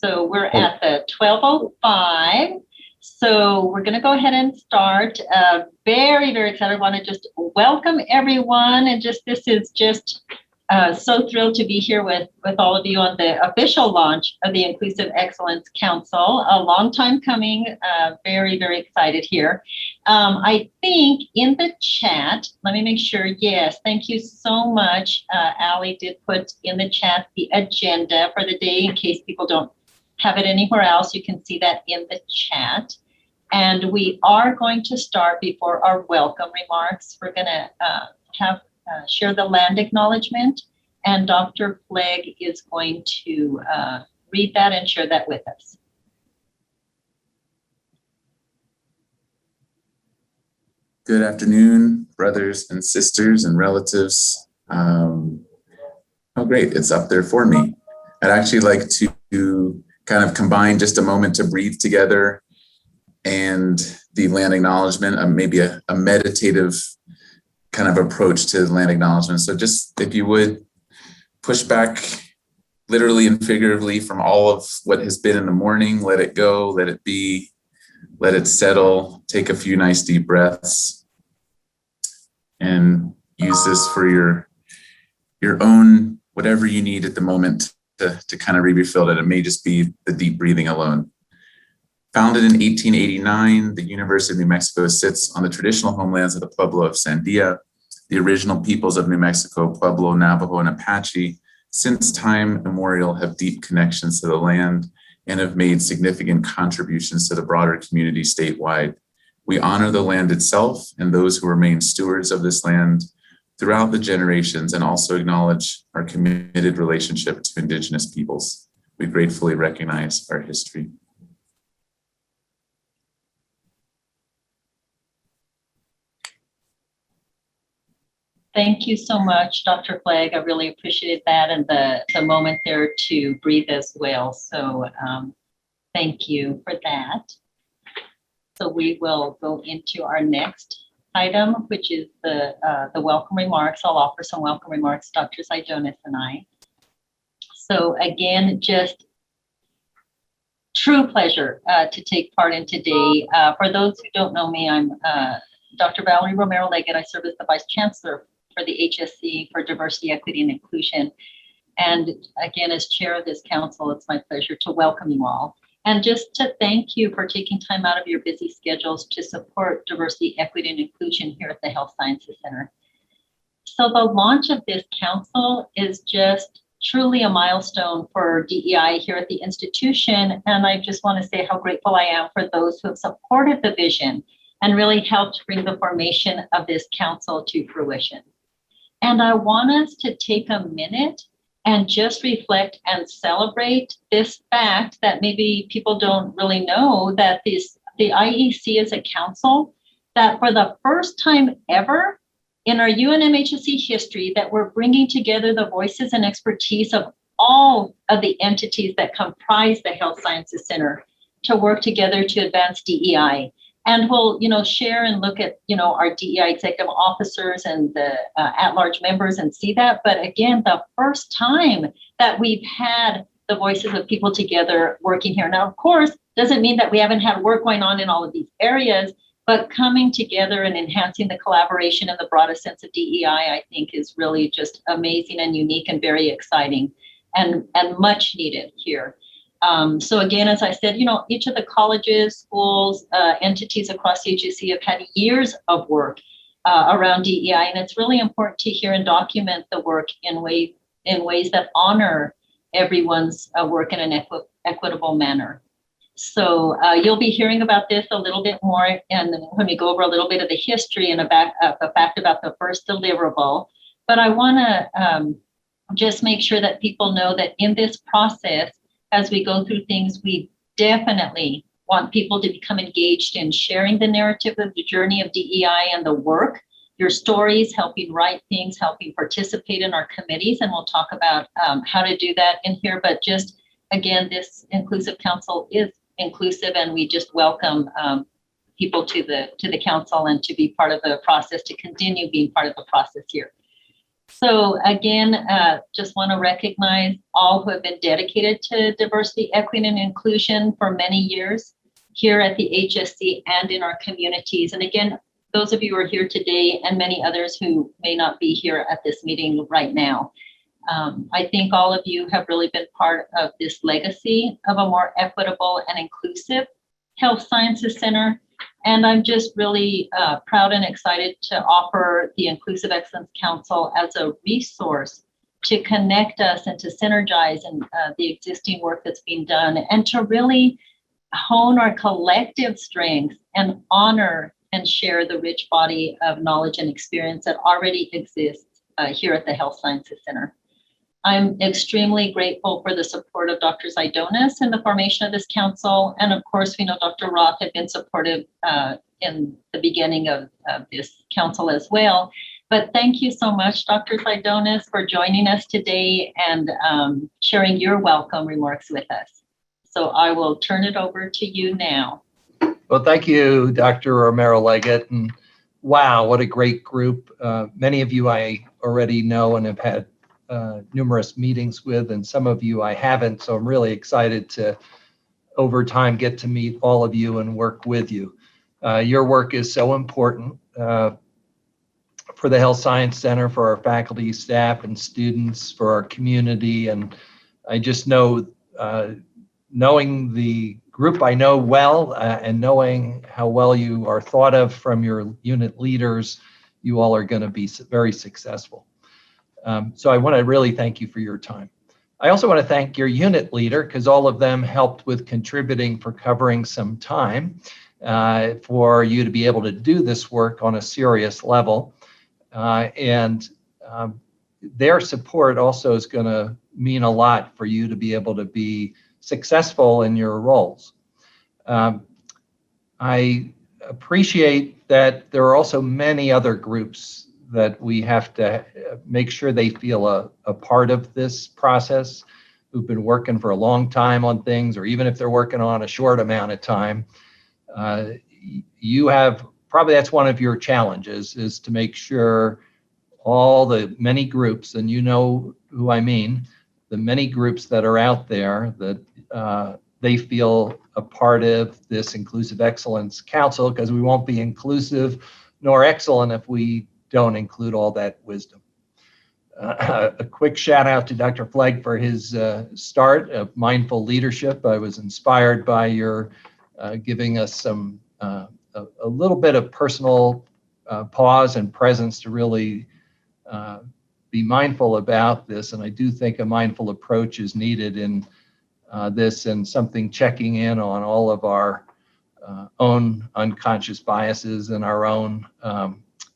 So we're at the 12:05. So we're going to go ahead and start. Very, very excited. I want to just welcome everyone. And this is just so thrilled to be here with all of you on the official launch of the Inclusive Excellence Council. A long time coming. Very, very excited here. I think in the chat, let me make sure. Yes, thank you so much. Allie did put in the chat the agenda for the day in case people don't have it anywhere else. You can see that in the chat. And we are going to start before our welcome remarks. We're going to share the land acknowledgement, and Dr. Flegg is going to read that and share that with us. Good afternoon, brothers and sisters and relatives. Oh, great, it's up there for me. I'd actually like to kind of combine just a moment to breathe together and the land acknowledgement, maybe a meditative kind of approach to land acknowledgement. So just, if you would, push back literally and figuratively from all of what has been in the morning, let it go, let it be, let it settle, take a few nice deep breaths, and use this for your own, whatever you need at the moment to kind of refill it. It may just be the deep breathing alone. Founded in 1889, the University of New Mexico sits on the traditional homelands of the Pueblo of Sandia, the original peoples of New Mexico, Pueblo, Navajo, and Apache, since time immemorial have deep connections to the land and have made significant contributions to the broader community statewide. We honor the land itself and those who remain stewards of this land throughout the generations, and also acknowledge our committed relationship to Indigenous peoples. We gratefully recognize our history. Thank you so much, Dr. Flegg. I really appreciated that, and the moment there to breathe as well. So thank you for that. So we will go into our next item, which is the welcome remarks. I'll offer some welcome remarks, Dr. Jonas and I. So again, just true pleasure to take part in today. For those who don't know me, I'm Dr. Valerie Romero-Leggett. I serve as the Vice Chancellor for the HSC for Diversity, Equity, and Inclusion. And again, as chair of this council, it's my pleasure to welcome you all. And just to thank you for taking time out of your busy schedules to support diversity, equity, and inclusion here at the Health Sciences Center. So the launch of this council is just truly a milestone for DEI here at the institution. And I just want to say how grateful I am for those who have supported the vision and really helped bring the formation of this council to fruition. And I want us to take a minute and just reflect and celebrate this fact that maybe people don't really know, that the IEC is a council that for the first time ever in our UNMHSC history, that we're bringing together the voices and expertise of all of the entities that comprise the Health Sciences Center to work together to advance DEI. And we'll, share and look at, our DEI executive officers and the at-large members and see that. But again, the first time that we've had the voices of people together working here. Now, of course, doesn't mean that we haven't had work going on in all of these areas, but coming together and enhancing the collaboration in the broadest sense of DEI, I think is really just amazing and unique and very exciting and much needed here. So again, as I said, each of the colleges, schools, entities across the HSC have had years of work around DEI, and it's really important to hear and document the work in ways that honor everyone's work in an equitable manner. So you'll be hearing about this a little bit more, and when we go over a little bit of the history and the fact about the first deliverable. But I want to just make sure that people know that in this process, as we go through things, we definitely want people to become engaged in sharing the narrative of the journey of DEI and the work, your stories, helping write things, helping participate in our committees. And we'll talk about how to do that in here. But just, again, this Inclusive Council is inclusive, and we just welcome people to the council and to be part of the process, to continue being part of the process here. So again, just want to recognize all who have been dedicated to diversity, equity, and inclusion for many years here at the HSC and in our communities. And again, those of you who are here today and many others who may not be here at this meeting right now. I think all of you have really been part of this legacy of a more equitable and inclusive health sciences center. And I'm just really proud and excited to offer the Inclusive Excellence Council as a resource to connect us and to synergize in the existing work that's being done and to really hone our collective strengths and honor and share the rich body of knowledge and experience that already exists here at the Health Sciences Center. I'm extremely grateful for the support of Dr. Zidonis in the formation of this council. And of course, we know Dr. Roth had been supportive in the beginning of this council as well. But thank you so much, Dr. Zidonis, for joining us today and sharing your welcome remarks with us. So I will turn it over to you now. Well, thank you, Dr. Romero-Leggett. And wow, what a great group. Many of you I already know and have had numerous meetings with, and some of you I haven't. So I'm really excited to, over time, get to meet all of you and work with you. Your work is so important for the Health Science Center, for our faculty, staff, and students, for our community. And I just know, knowing the group I know well and knowing how well you are thought of from your unit leaders, you all are going to be very successful. So I want to really thank you for your time. I also want to thank your unit leader, because all of them helped with contributing for covering some time for you to be able to do this work on a serious level. And their support also is going to mean a lot for you to be able to be successful in your roles. I appreciate that there are also many other groups that we have to make sure they feel a part of this process, who've been working for a long time on things, or even if they're working on a short amount of time. You have, probably that's one of your challenges, is to make sure all the many groups, and you know who I mean, the many groups that are out there, that they feel a part of this Inclusive Excellence Council, because we won't be inclusive nor excellent if we don't include all that wisdom. A quick shout out to Dr. Flegg for his start of mindful leadership. I was inspired by your giving us some a little bit of personal pause and presence to really be mindful about this. And I do think a mindful approach is needed in this, and something checking in on all of our own unconscious biases and our own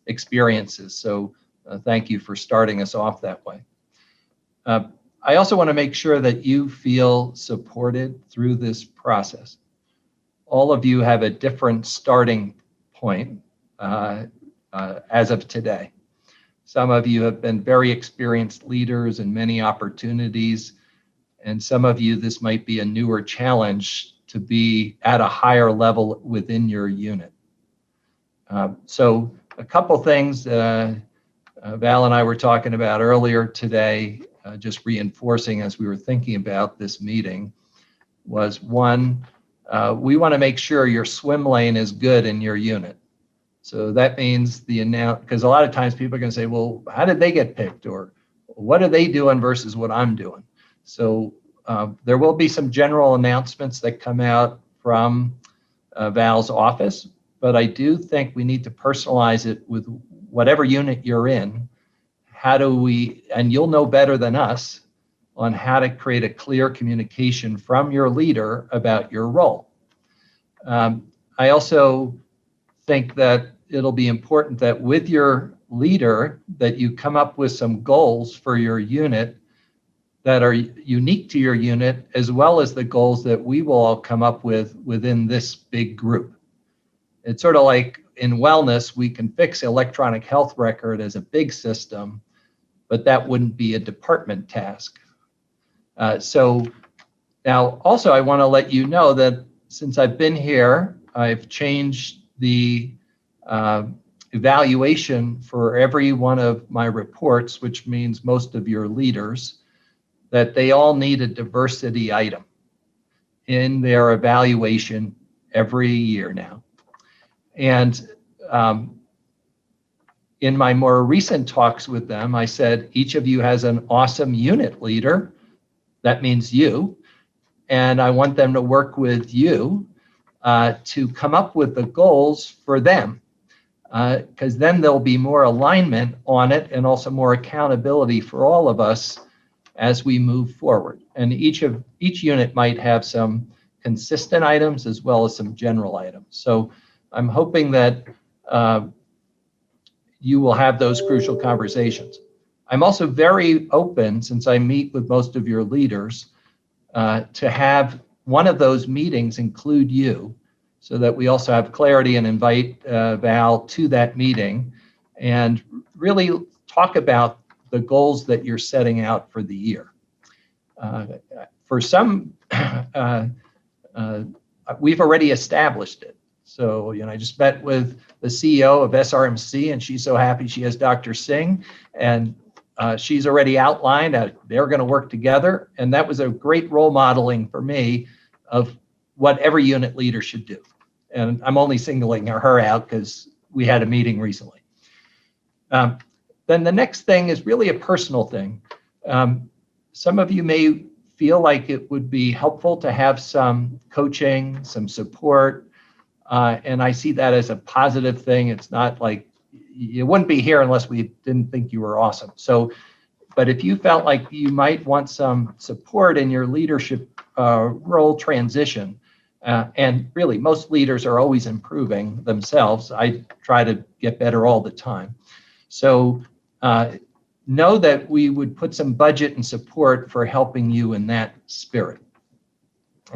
experiences. So thank you for starting us off that way. I also want to make sure that you feel supported through this process. All of you have a different starting point as of today. Some of you have been very experienced leaders in many opportunities, and some of you, this might be a newer challenge to be at a higher level within your unit. So a couple things Val and I were talking about earlier today, just reinforcing as we were thinking about this meeting, was one, we want to make sure your swim lane is good in your unit. So that means because a lot of times people are going to say, well, how did they get picked? Or what are they doing versus what I'm doing? So there will be some general announcements that come out from Val's office, but I do think we need to personalize it with whatever unit you're in. How do we, and you'll know better than us, on how to create a clear communication from your leader about your role. I also think that it'll be important that with your leader that you come up with some goals for your unit that are unique to your unit, as well as the goals that we will all come up with within this big group. It's sort of like in wellness, we can fix electronic health record as a big system, but that wouldn't be a department task. So now also I want to let you know that since I've been here, I've changed the evaluation for every one of my reports, which means most of your leaders, that they all need a diversity item in their evaluation every year now. And in my more recent talks with them, I said, each of you has an awesome unit leader. That means you. And I want them to work with you to come up with the goals for them. Because then there'll be more alignment on it and also more accountability for all of us as we move forward. And each unit might have some consistent items as well as some general items. So I'm hoping that you will have those crucial conversations. I'm also very open, since I meet with most of your leaders, to have one of those meetings include you, so that we also have clarity and invite Val to that meeting and really talk about the goals that you're setting out for the year. For some, we've already established it. So, I just met with the CEO of SRMC, and she's so happy she has Dr. Singh, and she's already outlined that they're going to work together. And that was a great role modeling for me of what every unit leader should do. And I'm only singling her out because we had a meeting recently. Then the next thing is really a personal thing. Some of you may feel like it would be helpful to have some coaching, some support, and I see that as a positive thing. It's not like you wouldn't be here unless we didn't think you were awesome. So, but if you felt like you might want some support in your leadership role transition, and really most leaders are always improving themselves. I try to get better all the time. So know that we would put some budget and support for helping you in that spirit.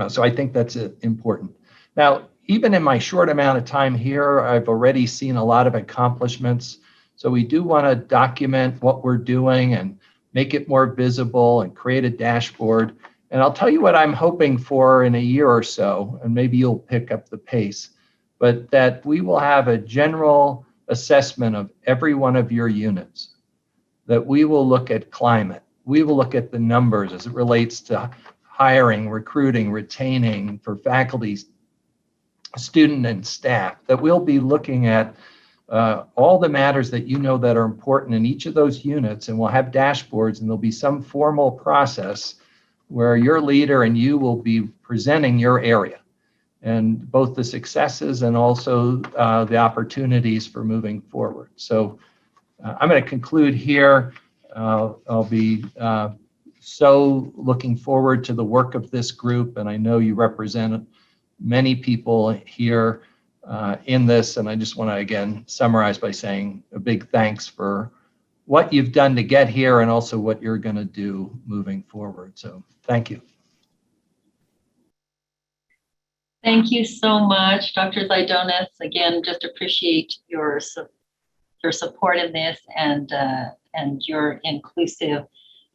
So I think that's important. Now, even in my short amount of time here, I've already seen a lot of accomplishments. So we do want to document what we're doing and make it more visible and create a dashboard. And I'll tell you what I'm hoping for in a year or so, and maybe you'll pick up the pace, but that we will have a general assessment of every one of your units, that we will look at climate. We will look at the numbers as it relates to hiring, recruiting, retaining for faculty, student, and staff, that we'll be looking at all the matters that that are important in each of those units, and we'll have dashboards, and there'll be some formal process where your leader and you will be presenting your area and both the successes and also the opportunities for moving forward. So I'm going to conclude here. I'll be so looking forward to the work of this group, and I know you represent many people here in this, and I just want to again summarize by saying a big thanks for what you've done to get here and also what you're going to do moving forward. So thank you. Thank you so much, Dr. Zaidonis. Again, just appreciate your support in this and your inclusive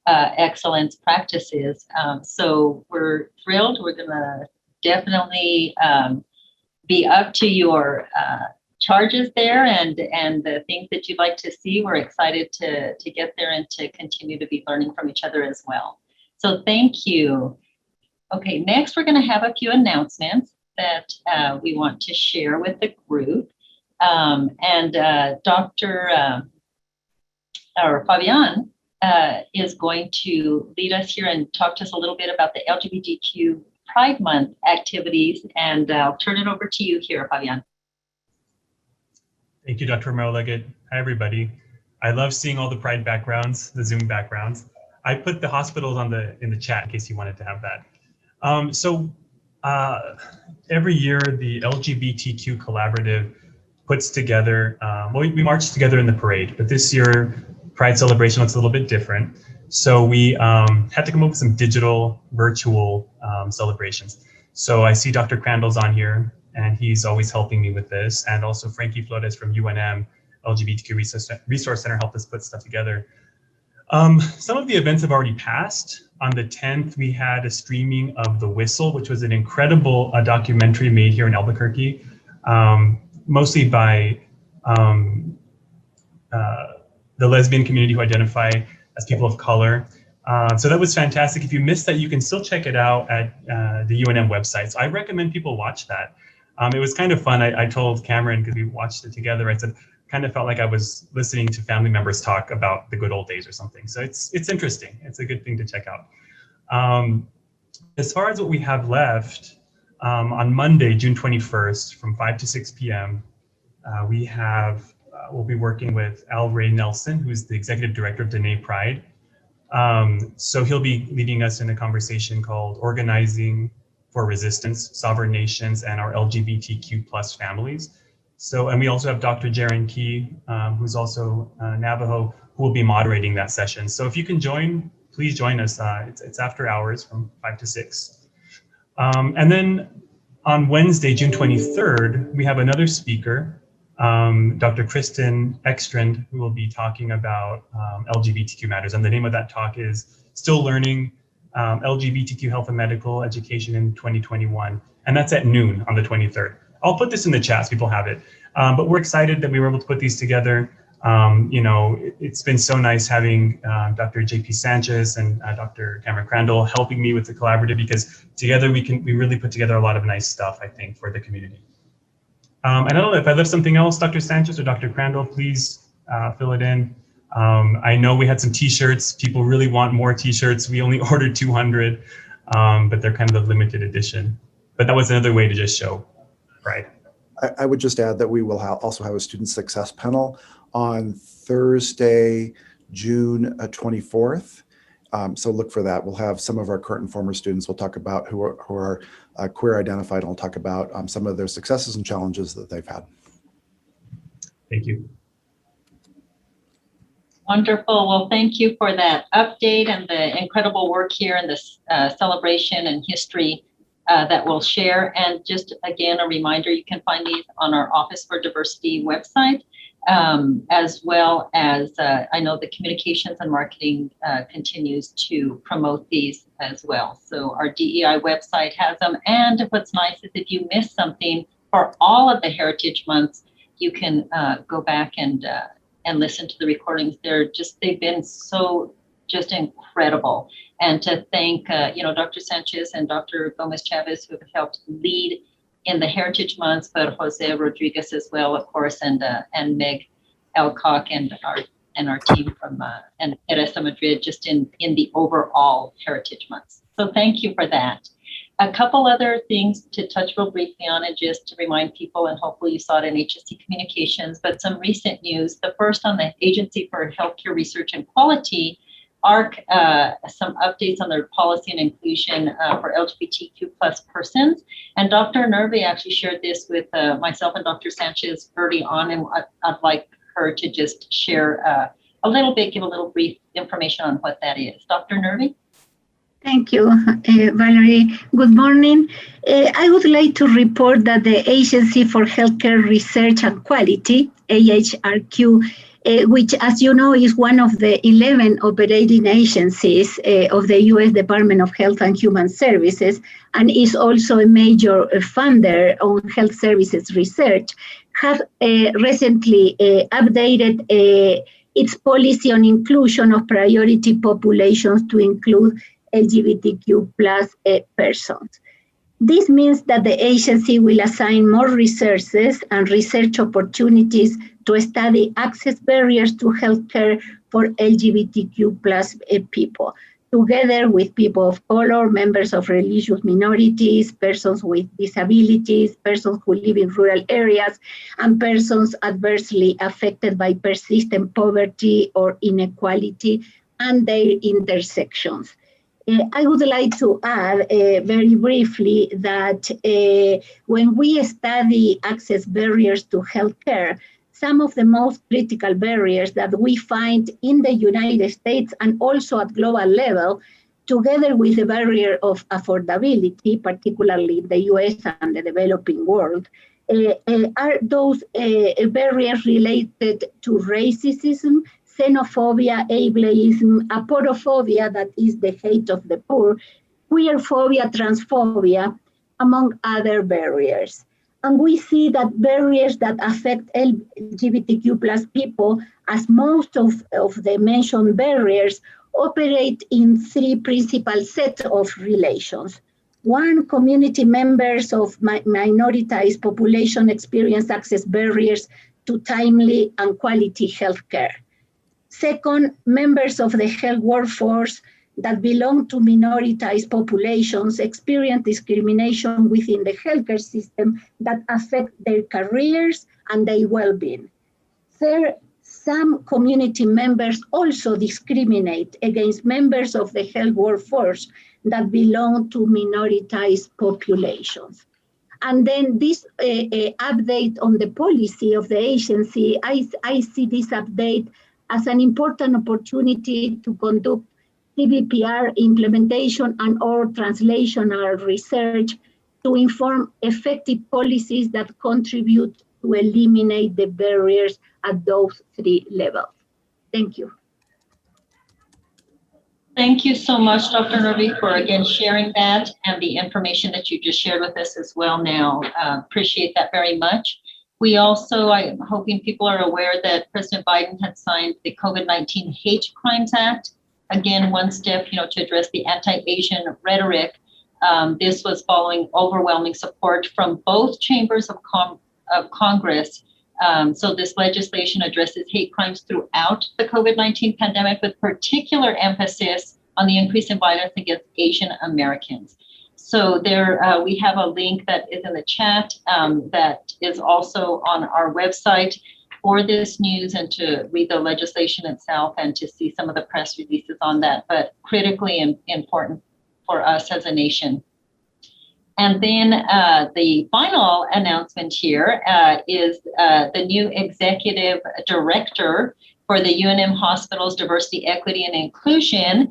excellence practices. So we're thrilled. We're going to definitely be up to your charges there and the things that you'd like to see. We're excited to get there and to continue to be learning from each other as well. So thank you. Okay, next we're going to have a few announcements that we want to share with the group. Dr. Fabian is going to lead us here and talk to us a little bit about the LGBTQ Pride Month activities, and I'll turn it over to you here, Fabian. Thank you, Dr. Romero-Leggett. Hi, everybody. I love seeing all the Pride backgrounds, the Zoom backgrounds. I put the hospitals in the chat in case you wanted to have that. Every year, the LGBTQ Collaborative puts together, we march together in the parade, but this year, Pride celebration looks a little bit different. So we had to come up with some digital, virtual celebrations. So I see Dr. Crandall's on here, and he's always helping me with this. And also Frankie Flores from UNM, LGBTQ Resource Center, helped us put stuff together. Some of the events have already passed. On the 10th, we had a streaming of The Whistle, which was an incredible documentary made here in Albuquerque, mostly by the lesbian community who identify as people of color. So that was fantastic. If you missed that, you can still check it out at the UNM website. So I recommend people watch that. It was kind of fun. I told Cameron, because we watched it together, I said, kind of felt like I was listening to family members talk about the good old days or something. So it's interesting. It's a good thing to check out. As far as what we have left, on Monday, June 21st, from 5 to 6 p.m., we'll be working with Al Ray Nelson, who's the executive director of Dene Pride. So he'll be leading us in a conversation called Organizing for Resistance, Sovereign Nations, and Our LGBTQ plus Families. So, and we also have Dr. Jaren Key, who's also Navajo, who will be moderating that session. So if you can join, please join us. It's after hours from 5 to 6. And then on Wednesday, June 23rd, we have another speaker, Dr. Kristen Ekstrand, who will be talking about LGBTQ matters. And the name of that talk is Still Learning LGBTQ Health and Medical Education in 2021. And that's at noon on the 23rd. I'll put this in the chat so people have it. But we're excited that we were able to put these together. It's been so nice having Dr. JP Sanchez and Dr. Cameron Crandall helping me with the collaborative, because together we really put together a lot of nice stuff, I think, for the community. And I don't know if I left something else, Dr. Sanchez or Dr. Crandall, please fill it in. I know we had some t-shirts. People really want more t-shirts. We only ordered 200, but they're kind of the limited edition. But that was another way to just show pride. I would just add that we will also have a student success panel on Thursday, June 24th. So look for that. We'll have some of our current and former students. We'll talk about who are queer identified, and we'll talk about some of their successes and challenges that they've had. Thank you. Wonderful. Well, thank you for that update and the incredible work here in this celebration and history that we'll share. And just again, a reminder, you can find these on our Office for Diversity website, as well as I know the communications and marketing continues to promote these as well. So our DEI website has them. And what's nice is if you miss something for all of the Heritage Months, you can go back and listen to the recordings. They've been so just incredible. And to thank, Dr. Sanchez and Dr. Gomez Chavez, who have helped lead in the Heritage Months, but Jose Rodriguez as well, of course, and Meg Elcock and our team from and Teresa Madrid, just in the overall Heritage Months. So thank you for that. A couple other things to touch real briefly on, and just to remind people, and hopefully you saw it in HSC Communications, but some recent news. The first on the Agency for Healthcare Research and Quality, ARC, some updates on their policy and inclusion for LGBTQ plus persons. And Dr. Nerve actually shared this with myself and Dr. Sanchez early on, and I'd like her to just share a little bit, give a little brief information on what that is. Dr. Nerve? Thank you, Valerie. Good morning. I would like to report that the Agency for Healthcare Research and Quality, AHRQ, which, as you know, is one of the 11 operating agencies of the U.S. Department of Health and Human Services, and is also a major funder on health services research, have recently updated its policy on inclusion of priority populations to include LGBTQ plus persons. This means that the agency will assign more resources and research opportunities to study access barriers to healthcare for LGBTQ plus people, together with people of color, members of religious minorities, persons with disabilities, persons who live in rural areas, and persons adversely affected by persistent poverty or inequality and their intersections. I would like to add very briefly that when we study access barriers to healthcare, some of the most critical barriers that we find in the United States and also at global level, together with the barrier of affordability, particularly in the US and the developing world, are those barriers related to racism, xenophobia, ableism, aporophobia, that is the hate of the poor, queerphobia, transphobia, among other barriers. And we see that barriers that affect LGBTQ plus people, as most of the mentioned barriers, operate in three principal sets of relations. One, community members of minoritized population experience access barriers to timely and quality healthcare. Second, members of the health workforce that belong to minoritized populations experience discrimination within the healthcare system that affect their careers and their well-being. Third, some community members also discriminate against members of the health workforce that belong to minoritized populations. And then this update on the policy of the agency, I see this update as an important opportunity to conduct CBPR implementation and or translational research to inform effective policies that contribute to eliminate the barriers at those three levels. Thank you. Thank you so much, Dr. Nervi, for again sharing that and the information that you just shared with us as well now. Appreciate that very much. We also, I'm hoping people are aware that President Biden had signed the COVID-19 Hate Crimes Act. Again, one step, to address the anti-Asian rhetoric. This was following overwhelming support from both chambers of Congress. So this legislation addresses hate crimes throughout the COVID-19 pandemic, with particular emphasis on the increase in violence against Asian Americans. So there, we have a link that is in the chat that is also on our website for this news, and to read the legislation itself and to see some of the press releases on that, but critically important for us as a nation. And then the final announcement here is the new executive director for the UNM Hospitals Diversity, Equity, and Inclusion.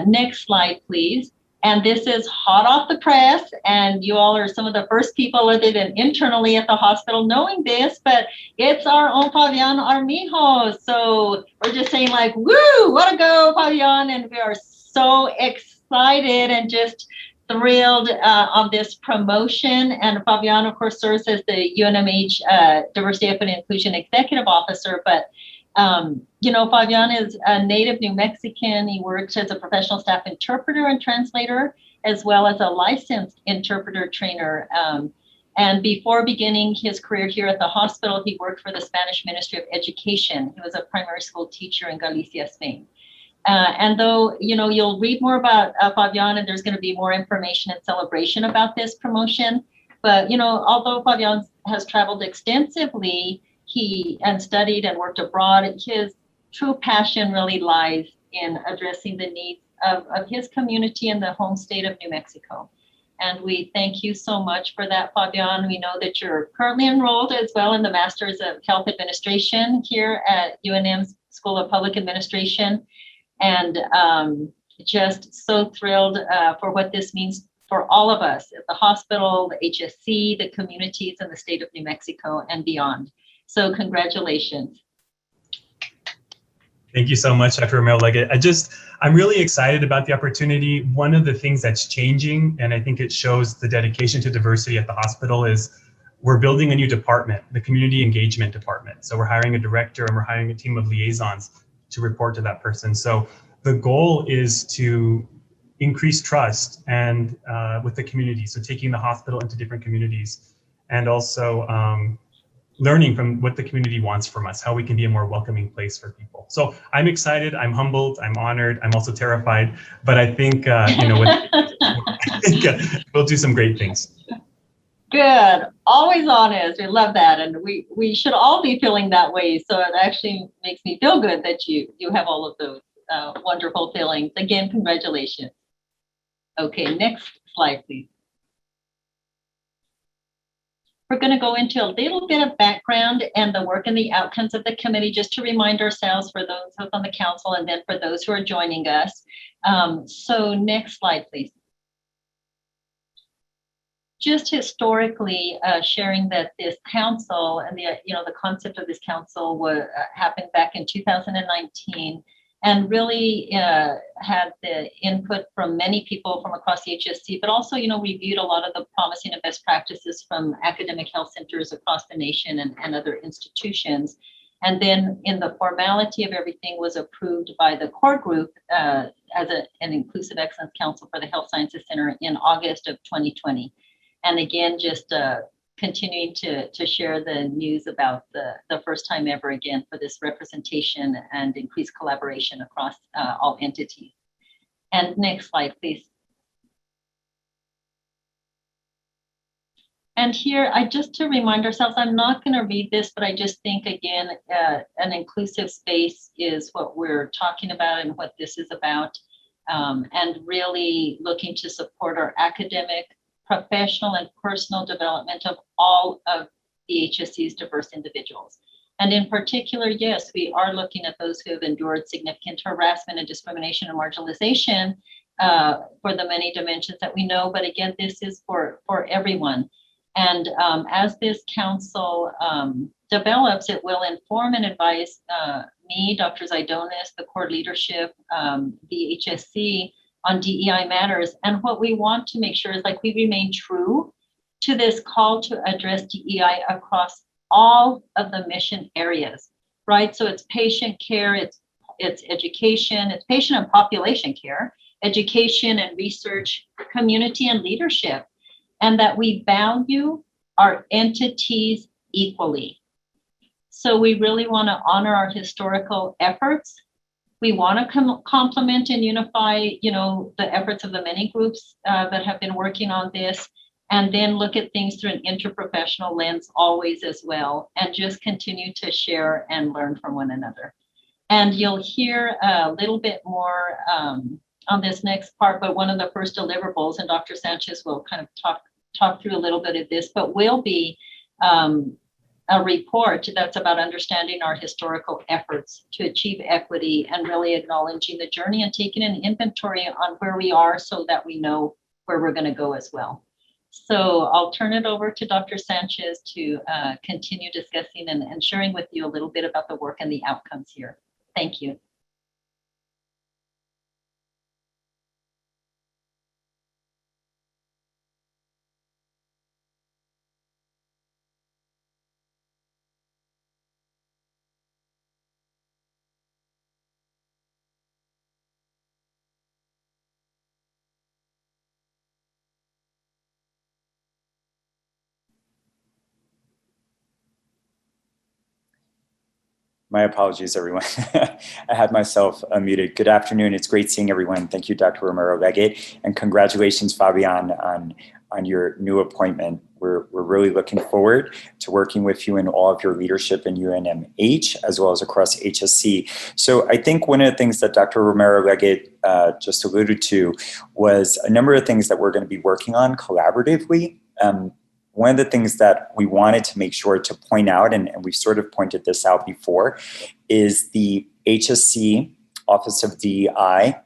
Next slide, please. And this is hot off the press, and you all are some of the first people other than internally at the hospital knowing this, but it's our own Fabian Armijo. So we're just saying like, woo, what a go, Fabian. And we are so excited and just thrilled on this promotion. And Fabian, of course, serves as the UNMH Diversity, Equity, and Inclusion Executive Officer, but Fabian is a native New Mexican. He works as a professional staff interpreter and translator, as well as a licensed interpreter trainer. And before beginning his career here at the hospital, he worked for the Spanish Ministry of Education. He was a primary school teacher in Galicia, Spain. And though, you'll read more about Fabian, and there's going to be more information and celebration about this promotion. But, although Fabian has traveled extensively, he studied and worked abroad, his true passion really lies in addressing the needs of his community in the home state of New Mexico. And we thank you so much for that, Fabian. We know that you're currently enrolled as well in the Masters of Health Administration here at UNM's School of Public Administration. And just so thrilled for what this means for all of us at the hospital, the HSC, the communities in the state of New Mexico and beyond. So congratulations. Thank you so much, Dr. Romero-Leggett. I'm really excited about the opportunity. One of the things that's changing, and I think it shows the dedication to diversity at the hospital, is we're building a new department, the Community Engagement Department. So we're hiring a director and we're hiring a team of liaisons to report to that person. So the goal is to increase trust and with the community. So taking the hospital into different communities, and also learning from what the community wants from us, how we can be a more welcoming place for people. So I'm excited, I'm humbled, I'm honored, I'm also terrified, but I think, we'll do some great things. Good, always honest, we love that. And we should all be feeling that way. So it actually makes me feel good that you have all of those wonderful feelings. Again, congratulations. Okay, next slide, please. We're going to go into a little bit of background and the work and the outcomes of the committee, just to remind ourselves for those who are on the council and then for those who are joining us. So next slide, please. Just historically sharing that this council and the concept of this council happened back in 2019. and really had the input from many people from across the HSC, but also, reviewed a lot of the promising and best practices from academic health centers across the nation and other institutions. And then in the formality of everything was approved by the core group as an Inclusive Excellence Council for the Health Sciences Center in August of 2020. And again, just continuing to share the news about the first time ever again for this representation and increased collaboration across all entities. And next slide, please. And here, just to remind ourselves, I'm not going to read this, but I just think, again, an inclusive space is what we're talking about and what this is about, and really looking to support our academic, professional, and personal development of all of the HSC's diverse individuals. And in particular, yes, we are looking at those who have endured significant harassment and discrimination and marginalization for the many dimensions that we know. But again, this is for everyone. And as this council develops, it will inform and advise me, Dr. Zaidonis, the core leadership, the HSC on DEI matters. And what we want to make sure is we remain true to this call to address DEI across all of the mission areas, right? So it's patient care, it's education, it's patient and population care, education and research, community and leadership. And that we value our entities equally. So we really want to honor our historical efforts. We want to complement and unify, the efforts of the many groups that have been working on this, and then look at things through an interprofessional lens always as well, and just continue to share and learn from one another. And you'll hear a little bit more on this next part, but one of the first deliverables, and Dr. Sanchez will kind of talk through a little bit of this, but will be a report that's about understanding our historical efforts to achieve equity and really acknowledging the journey and taking an inventory on where we are so that we know where we're going to go as well. So I'll turn it over to Dr. Sanchez to continue discussing and sharing with you a little bit about the work and the outcomes here. Thank you. My apologies, everyone. I had myself unmuted. Good afternoon. It's great seeing everyone. Thank you, Dr. Romero-Leggett, and congratulations, Fabian, on your new appointment. We're really looking forward to working with you in all of your leadership in UNMH, as well as across HSC. So I think one of the things that Dr. Romero-Leggett just alluded to was a number of things that we're going to be working on collaboratively. One of the things that we wanted to make sure to point out, and we've sort of pointed this out before, is the HSC Office of DEI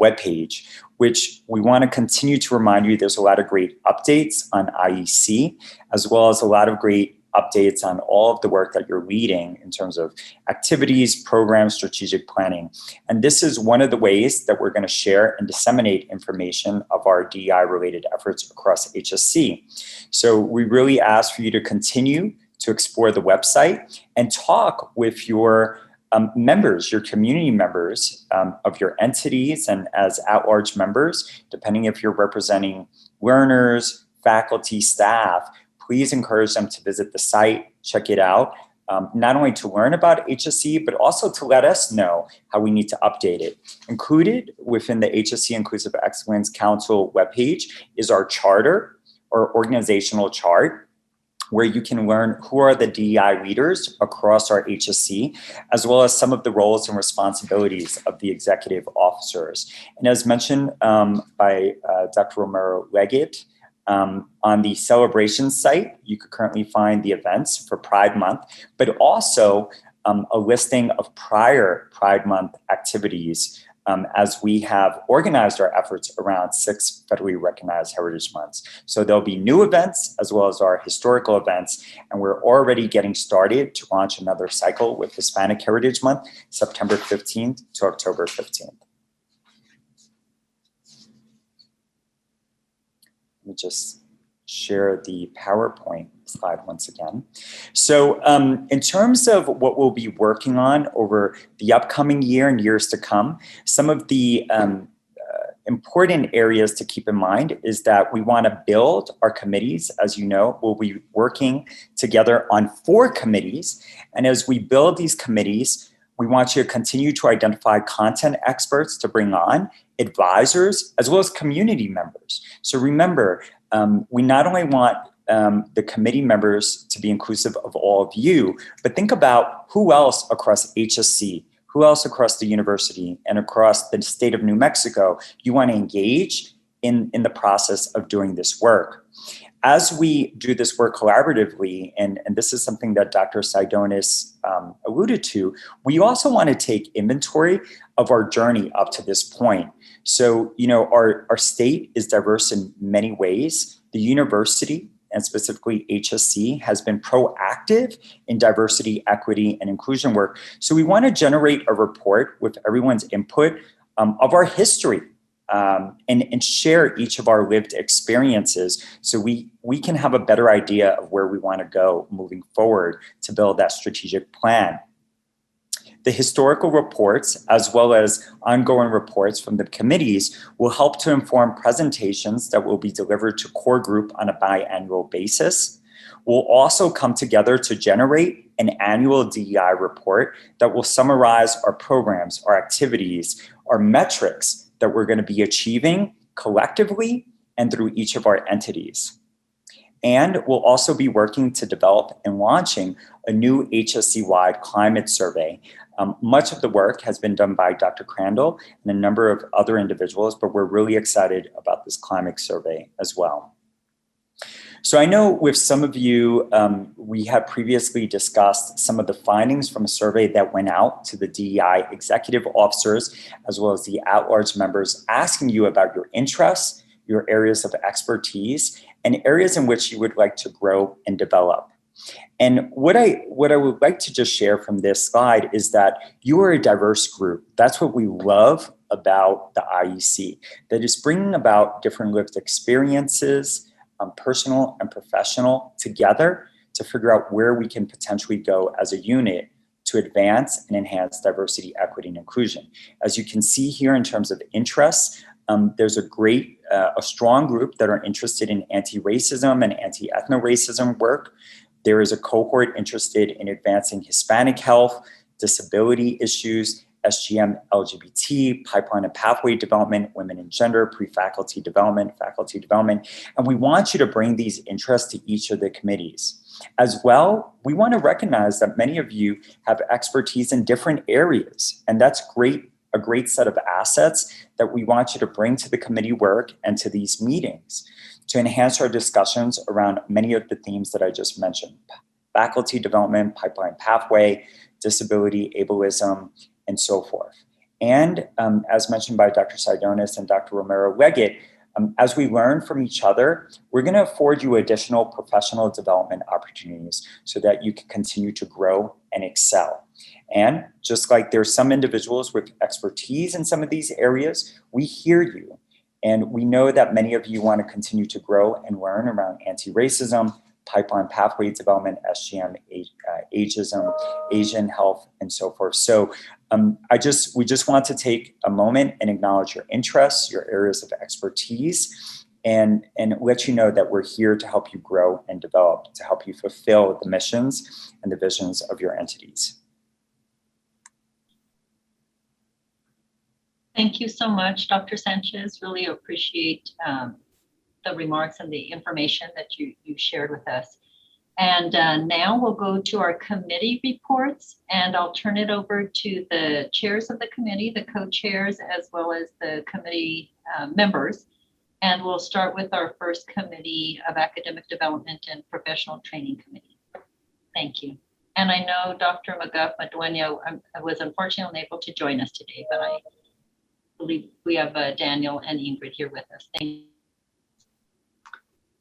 webpage, which we want to continue to remind you there's a lot of great updates on IEC, as well as a lot of great updates on all of the work that you're leading in terms of activities, programs, strategic planning. And this is one of the ways that we're going to share and disseminate information of our DEI-related efforts across HSC. So we really ask for you to continue to explore the website and talk with your members, your community members of your entities, and as at-large members, depending if you're representing learners, faculty, staff, please encourage them to visit the site, check it out, not only to learn about HSC, but also to let us know how we need to update it. Included within the HSC Inclusive Excellence Council webpage is our charter or organizational chart, where you can learn who are the DEI leaders across our HSC, as well as some of the roles and responsibilities of the executive officers. And as mentioned by Dr. Romero-Leggett, on the celebration site, you could currently find the events for Pride Month, but also a listing of prior Pride Month activities as we have organized our efforts around 6 federally recognized Heritage Months. So there'll be new events as well as our historical events, and we're already getting started to launch another cycle with Hispanic Heritage Month, September 15th to October 15th. Let me just share the PowerPoint slide once again. So in terms of what we'll be working on over the upcoming year and years to come, some of the important areas to keep in mind is that we want to build our committees. As you know, we'll be working together on 4 committees. And as we build these committees, we want you to continue to identify content experts to bring on, advisors, as well as community members. So remember, we not only want the committee members to be inclusive of all of you, but think about who else across HSC, who else across the university and across the state of New Mexico you want to engage in the process of doing this work. As we do this work collaboratively, and this is something that Dr. Saidonis alluded to, we also want to take inventory of our journey up to this point. So, you know, our state is diverse in many ways. The university, and specifically HSC, has been proactive in diversity, equity, and inclusion work. So we want to generate a report with everyone's input of our history and share each of our lived experiences so we can have a better idea of where we want to go moving forward to build that strategic plan. The historical reports, as well as ongoing reports from the committees, will help to inform presentations that will be delivered to core group on a biannual basis. We'll also come together to generate an annual DEI report that will summarize our programs, our activities, our metrics that we're going to be achieving collectively and through each of our entities. And we'll also be working to develop and launching a new HSC-wide climate survey. Much of the work has been done by Dr. Crandall and a number of other individuals, but we're really excited about this climate survey as well. So I know with some of you, we have previously discussed some of the findings from a survey that went out to the DEI executive officers, as well as the at-large members, asking you about your interests, your areas of expertise, and areas in which you would like to grow and develop. And what I would like to just share from this slide is that you are a diverse group. That's what we love about the IEC, that is bringing about different lived experiences, personal and professional, together to figure out where we can potentially go as a unit to advance and enhance diversity, equity, and inclusion. As you can see here in terms of interests, there's a strong group that are interested in anti-racism and anti-ethno-racism work. There is a cohort interested in advancing Hispanic health, disability issues, SGM, LGBT, pipeline and pathway development, women and gender, pre-faculty development, faculty development. And we want you to bring these interests to each of the committees. As well, we want to recognize that many of you have expertise in different areas, and that's great. A great set of assets that we want you to bring to the committee work and to these meetings to enhance our discussions around many of the themes that I just mentioned: faculty development, pipeline pathway, disability, ableism, and so forth. And as mentioned by Dr. Saidonis and Dr. Romero-Leggett, as we learn from each other, we're going to afford you additional professional development opportunities so that you can continue to grow and excel. And just like there's some individuals with expertise in some of these areas, we hear you. And we know that many of you want to continue to grow and learn around anti-racism, pipeline pathway development, SGM, ageism, Asian health, and so forth. So we just want to take a moment and acknowledge your interests, your areas of expertise, and let you know that we're here to help you grow and develop, to help you fulfill the missions and the visions of your entities. Thank you so much, Dr. Sanchez. Really appreciate the remarks and the information that you shared with us. And now we'll go to our committee reports, and I'll turn it over to the chairs of the committee, the co-chairs, as well as the committee members. And we'll start with our first committee of academic development and professional training committee. Thank you. And I know Dr. McGuff Madueña was unfortunately unable to join us today, but believe we have Daniel and Ingrid here with us. Thank you.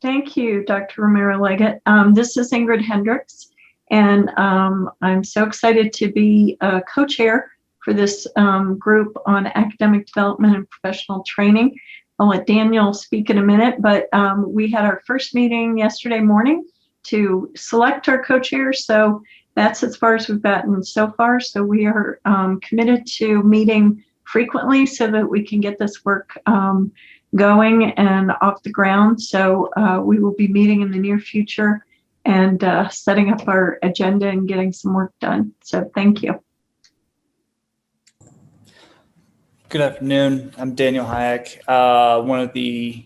Thank you, Dr. Romero-Leggett. This is Ingrid Hendricks, and I'm so excited to be a co-chair for this group on academic development and professional training. I'll let Daniel speak in a minute, but we had our first meeting yesterday morning to select our co-chairs, so that's as far as we've gotten so far. So we are committed to meeting frequently so that we can get this work going and off the ground. So we will be meeting in the near future and setting up our agenda and getting some work done. So thank you. Good afternoon. I'm Daniel Hayek, one of the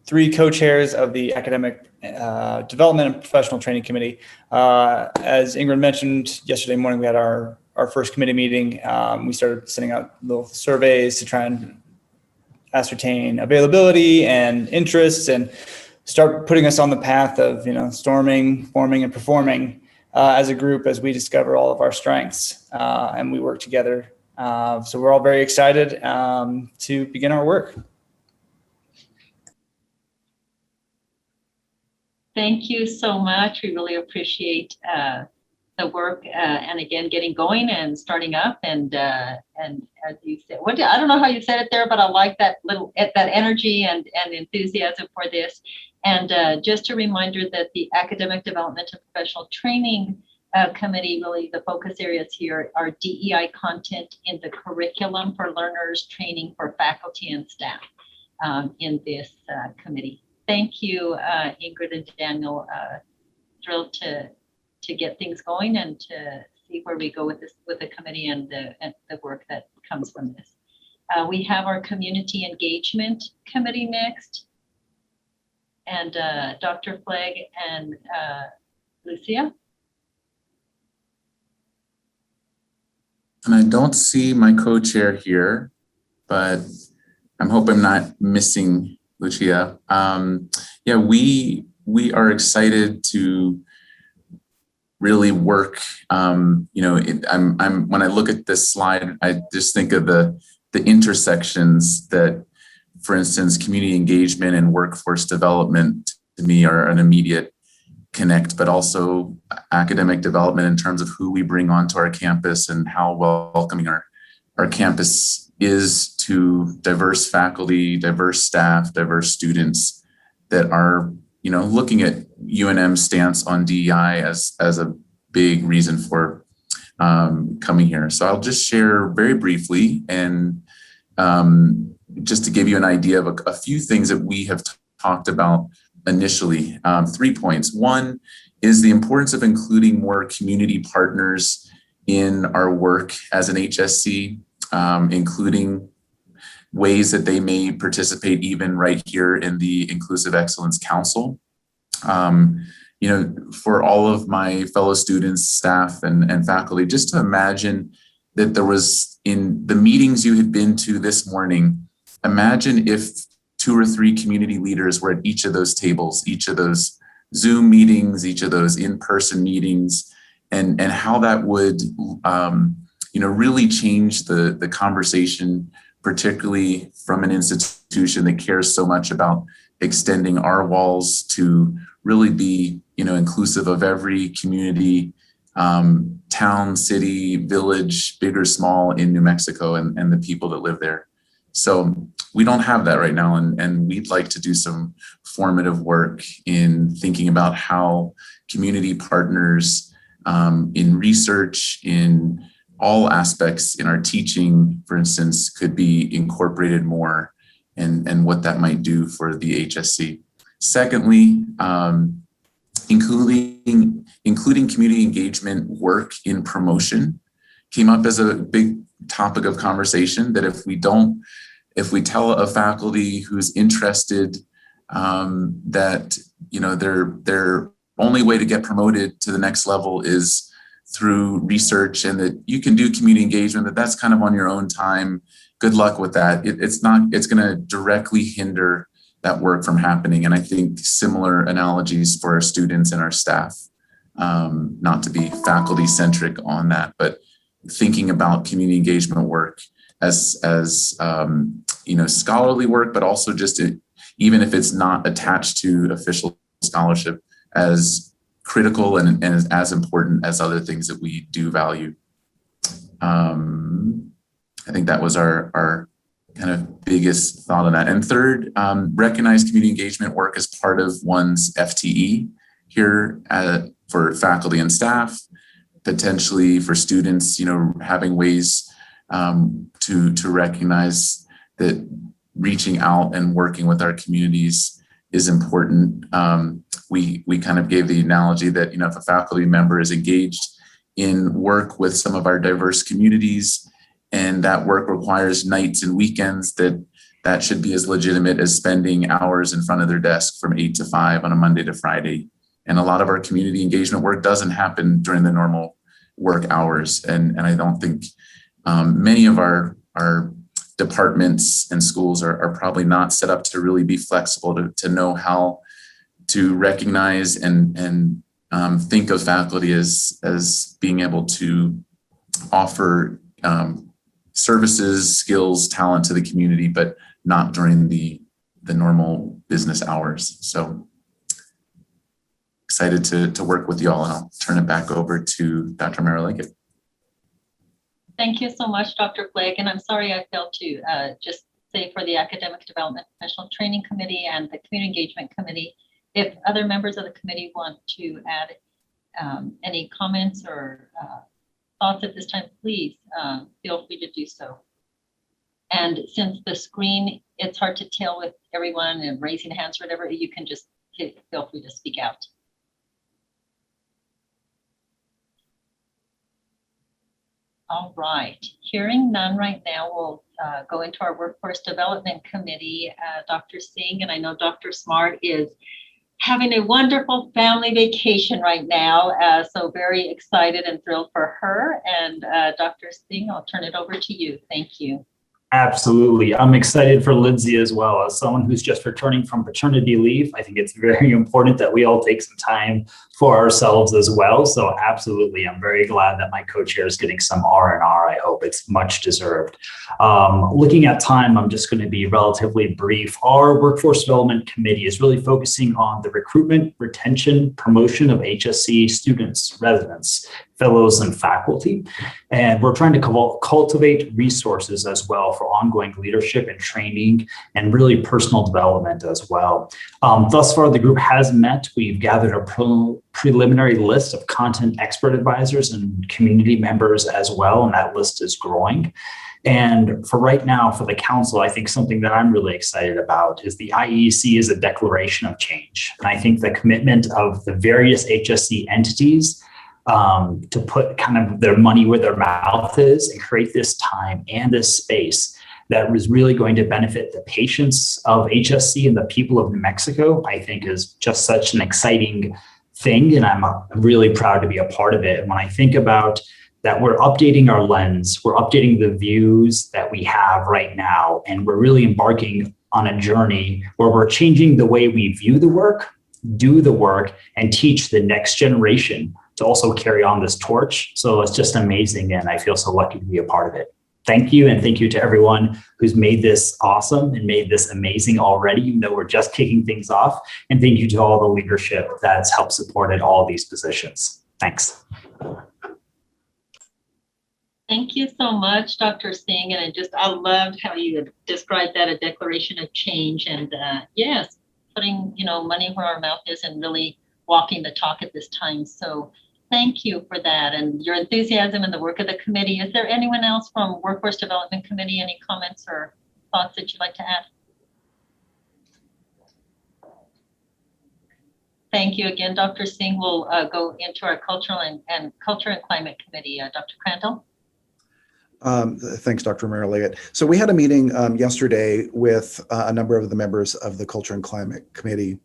3 co-chairs of the Academic Development and Professional Training Committee. As Ingrid mentioned, yesterday morning we had our first committee meeting. We started sending out little surveys to try and ascertain availability and interests and start putting us on the path of, storming, forming, and performing as a group as we discover all of our strengths and we work together. So we're all very excited to begin our work. Thank you so much. We really appreciate the work and again getting going and starting up and as you said, I don't know how you said it there, but I like that energy and enthusiasm for this. And just a reminder that the Academic Development and Professional Training Committee, really the focus areas here are DEI content in the curriculum for learners, training for faculty and staff in this committee. Thank you, Ingrid and Daniel. Thrilled to get things going and to see where we go with this, with the committee and the work that comes from this. We have our Community Engagement Committee next. And Dr. Flagg and Lucia. And I don't see my co-chair here, but I'm hoping I'm not missing Lucia. Yeah, we are excited to really work. When I look at this slide, I just think of the intersections that, for instance, community engagement and workforce development to me are an immediate connect, but also academic development in terms of who we bring onto our campus and how welcoming our campus is to diverse faculty, diverse staff, diverse students that are, looking at UNM's stance on DEI as a big reason for coming here. So I'll just share very briefly and just to give you an idea of a few things that we have talked about initially. 3 points. One is the importance of including more community partners in our work as an HSC, including ways that they may participate even right here in the Inclusive Excellence Council. For all of my fellow students, staff, and faculty, just to imagine that there was, in the meetings you had been to this morning, imagine if 2 or 3 community leaders were at each of those tables, each of those Zoom meetings, each of those in-person meetings, and how that would, really change the conversation, particularly from an institution that cares so much about extending our walls to really be, inclusive of every community, town, city, village, big or small in New Mexico and the people that live there. So we don't have that right now, and we'd like to do some formative work in thinking about how community partners in research, in all aspects in our teaching, for instance, could be incorporated more and what that might do for the HSC. Secondly, including community engagement work in promotion came up as a big topic of conversation, that if we tell a faculty who's interested that their only way to get promoted to the next level is through research, and that you can do community engagement, that's kind of on your own time, good luck with that. It's going to directly hinder that work from happening. And I think similar analogies for our students and our staff, not to be faculty centric on that, but thinking about community engagement work scholarly work, but also just even if it's not attached to official scholarship, as critical and as important as other things that we do value. I think that was our kind of biggest thought on that. And third, recognize community engagement work as part of one's FTE here for faculty and staff, potentially for students, having ways to recognize that reaching out and working with our communities is important. We kind of gave the analogy that, if a faculty member is engaged in work with some of our diverse communities, and that work requires nights and weekends, that should be as legitimate as spending hours in front of their desk from 8 to 5 on a Monday to Friday. And a lot of our community engagement work doesn't happen during the normal work hours. And I don't think many of our departments and schools are probably not set up to really be flexible to know how to recognize and think of faculty as being able to offer services, skills, talent to the community, but not during the normal business hours. So excited to work with y'all, and I'll turn it back over to Dr. Mara Leggett. Thank you so much, Dr. Flake. And I'm sorry I failed to just say for the Academic Development Professional Training Committee and the Community Engagement Committee, if other members of the committee want to add any comments or thoughts at this time, please feel free to do so. And since the screen, it's hard to tell with everyone and raising hands or whatever, you can just feel free to speak out. All right, hearing none right now, we'll go into our Workforce Development Committee. Dr. Singh, and I know Dr. Smart is having a wonderful family vacation right now, so very excited and thrilled for her. And Dr. Singh, I'll turn it over to you. Thank you. Absolutely. I'm excited for Lindsay as well. As someone who's just returning from paternity leave, I think it's very important that we all take some time for ourselves as well. So absolutely, I'm very glad that my co-chair is getting some R&R. I hope it's much deserved. Looking at time, I'm just going to be relatively brief. Our Workforce Development Committee is really focusing on the recruitment, retention, promotion of HSC students, residents, fellows, and faculty. And we're trying to cultivate resources as well for ongoing leadership and training and really personal development as well. Thus far, the group has met. We've gathered a preliminary list of content expert advisors and community members as well, and that list is growing. And for right now, for the council, I think something that I'm really excited about is the IEC is a declaration of change. And I think the commitment of the various HSC entities to put kind of their money where their mouth is and create this time and this space that was really going to benefit the patients of HSC and the people of New Mexico, I think is just such an exciting thing. And I'm really proud to be a part of it. And when I think about that, we're updating our lens, we're updating the views that we have right now, and we're really embarking on a journey where we're changing the way we view the work, do the work, and teach the next generation to also carry on this torch. So it's just amazing, and I feel so lucky to be a part of it. Thank you, and thank you to everyone who's made this awesome and made this amazing already, even though we're just kicking things off. And thank you to all the leadership that's helped support all these positions. Thanks. Thank you so much, Dr. Singh. And I loved how you described that, a declaration of change. And yes, putting money where our mouth is and really walking the talk at this time. So thank you for that and your enthusiasm and the work of the committee. Is there anyone else from Workforce Development Committee? Any comments or thoughts that you'd like to add? Thank you again, Dr. Singh. We'll go into our Culture and Climate Committee. Dr. Crandall? Thanks, Dr. Mara-Leggett. So we had a meeting yesterday with a number of the members of the Culture and Climate Committee.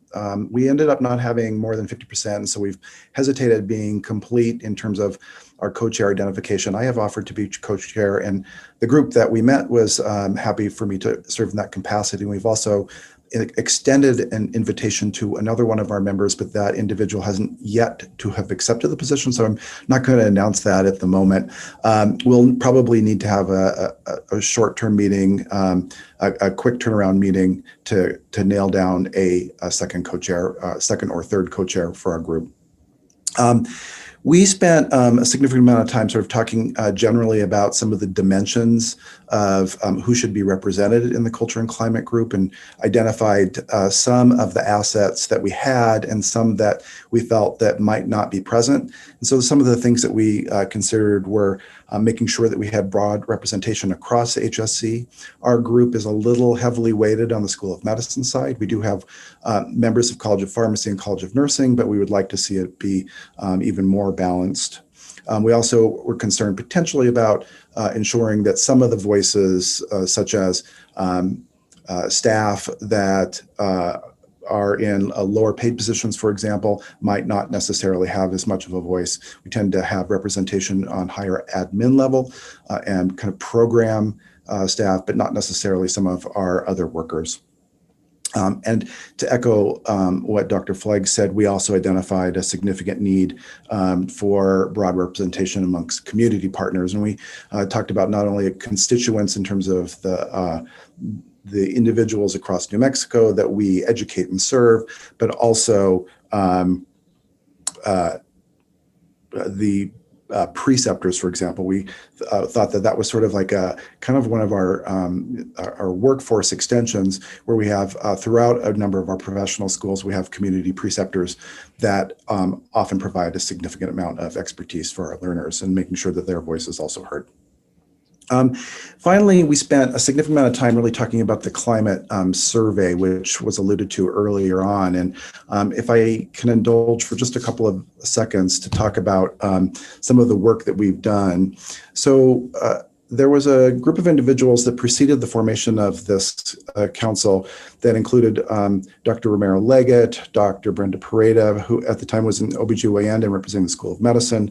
We ended up not having more than 50%, so we've hesitated being complete in terms of our co-chair identification. I have offered to be co-chair, and the group that we met was happy for me to serve in that capacity. And we've also extended an invitation to another one of our members, but that individual hasn't yet to have accepted the position. So I'm not going to announce that at the moment. We'll probably need to have a short-term meeting, a quick turnaround meeting to nail down a second co-chair, second or third co-chair for our group. We spent a significant amount of time sort of talking generally about some of the dimensions of who should be represented in the culture and climate group, and identified some of the assets that we had and some that we felt that might not be present. And so some of the things that we considered were making sure that we had broad representation across HSC. Our group is a little heavily weighted on the School of Medicine side. We do have members of College of Pharmacy and College of Nursing, but we would like to see it be even more balanced. We also were concerned potentially about ensuring that some of the voices, such as staff that are in lower paid positions, for example, might not necessarily have as much of a voice. We tend to have representation on higher admin level and kind of program staff, but not necessarily some of our other workers. And to echo what Dr. Flegg said, we also identified a significant need for broad representation amongst community partners. And we talked about not only constituents in terms of the individuals across New Mexico that we educate and serve, but also the preceptors, for example. We thought that was sort of like a kind of one of our workforce extensions, where we have throughout a number of our professional schools, we have community preceptors that often provide a significant amount of expertise for our learners, and making sure that their voice is also heard. Finally, we spent a significant amount of time really talking about the climate survey, which was alluded to earlier on. And if I can indulge for just a couple of seconds to talk about some of the work that we've done. So there was a group of individuals that preceded the formation of this council that included Dr. Romero Leggett, Dr. Brenda Pareda, who at the time was an OBGYN and representing the School of Medicine.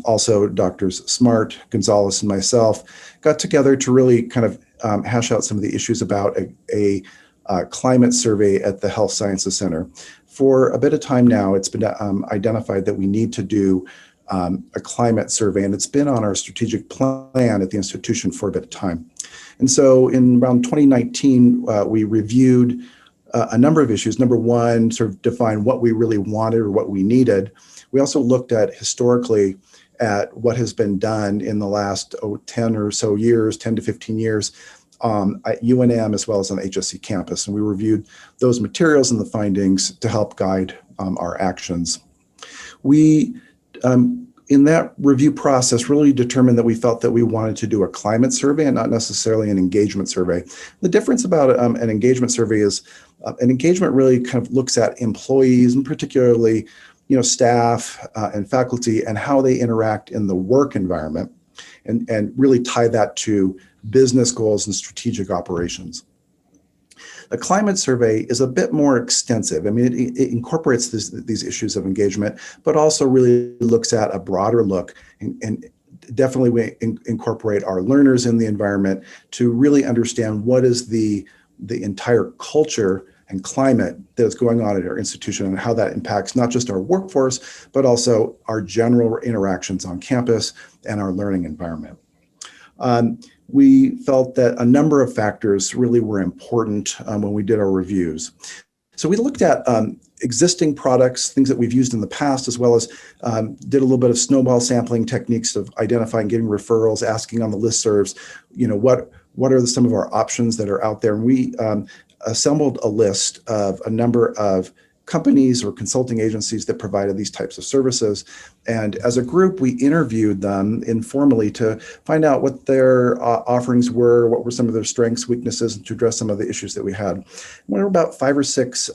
Also, Drs. Smart, Gonzalez, and myself got together to really kind of hash out some of the issues about a climate survey at the Health Sciences Center. For a bit of time now, it's been identified that we need to do a climate survey, and it's been on our strategic plan at the institution for a bit of time. And so in around 2019, we reviewed a number of issues. Number one, sort of define what we really wanted or what we needed. We also looked at historically at what has been done in the last 10 or so years, 10 to 15 years, at UNM as well as on the HSC campus. And we reviewed those materials and the findings to help guide our actions. We in that review process, really determined that we felt that we wanted to do a climate survey and not necessarily an engagement survey. The difference about an engagement survey is an engagement really kind of looks at employees, and particularly, staff and faculty, and how they interact in the work environment, and really tie that to business goals and strategic operations. The climate survey is a bit more extensive. I mean, it incorporates these issues of engagement, but also really looks at a broader look, and definitely we incorporate our learners in the environment to really understand what is the entire culture and climate that's going on at our institution, and how that impacts not just our workforce, but also our general interactions on campus and our learning environment. We felt that a number of factors really were important when we did our reviews. So we looked at existing products, things that we've used in the past, as well as did a little bit of snowball sampling techniques of identifying, getting referrals, asking on the listservs, what are some of our options that are out there. And we assembled a list of a number of companies or consulting agencies that provided these types of services. And as a group, we interviewed them informally to find out what their offerings were, what were some of their strengths, weaknesses, and to address some of the issues that we had. There were about 5 or 6